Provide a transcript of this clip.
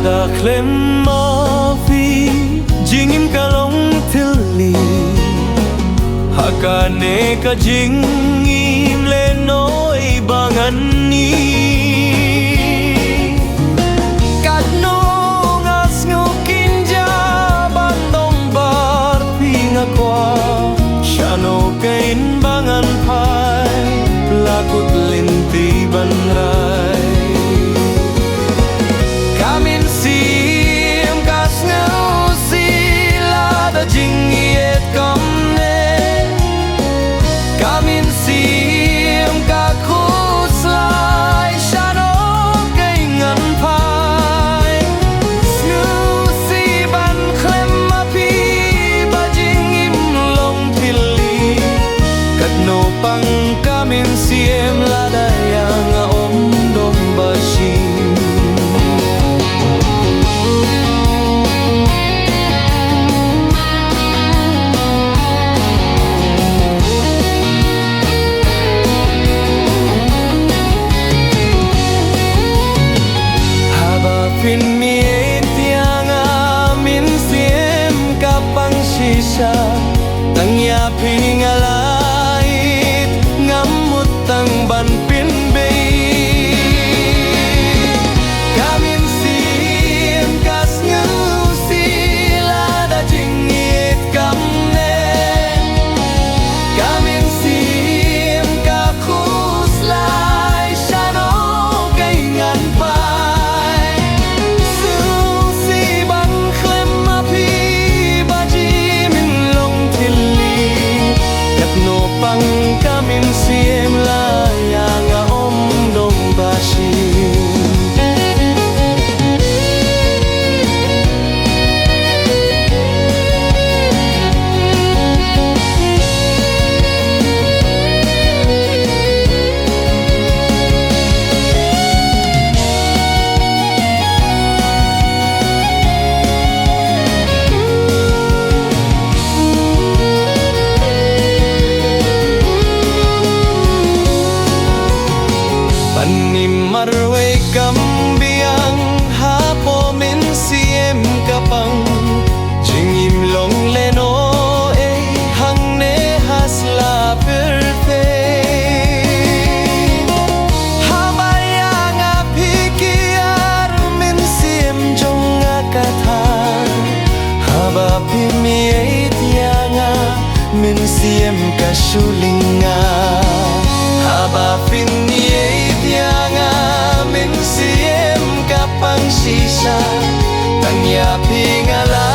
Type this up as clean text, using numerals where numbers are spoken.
đã khlem ma phi jing im ka long thil li ha ka ne ka jing im le noi bangan ni kat no ngas ngo kin ja ban dong bar pi nga kwa shano kain bangan phai lakut linti ban rai kamin sim kas ngau si la da jing yet kom ne kamin sim ka khus lai shano kai ngan phai ngau si ban khlem ma pi ba jing im long thil li kat no pang kamin sim la da yang om dom ba shim Pin mi tianga min siem kapang shisha tang ya pingalait ngamut tang ban pin be kamin siem kas ngu sila da jingit kam ne kamin siem ka khus lai shano kai ngan pa pang kamin siem la yang om dong ba shim marwe kam biang hapo min siem kapang jingim long leno e hang ne hasla perfect habayang apikiar min siem jonga katha haba pimi tianga min siem kasulinga haba pinni tianga min siem kapang sisa tang ya pingala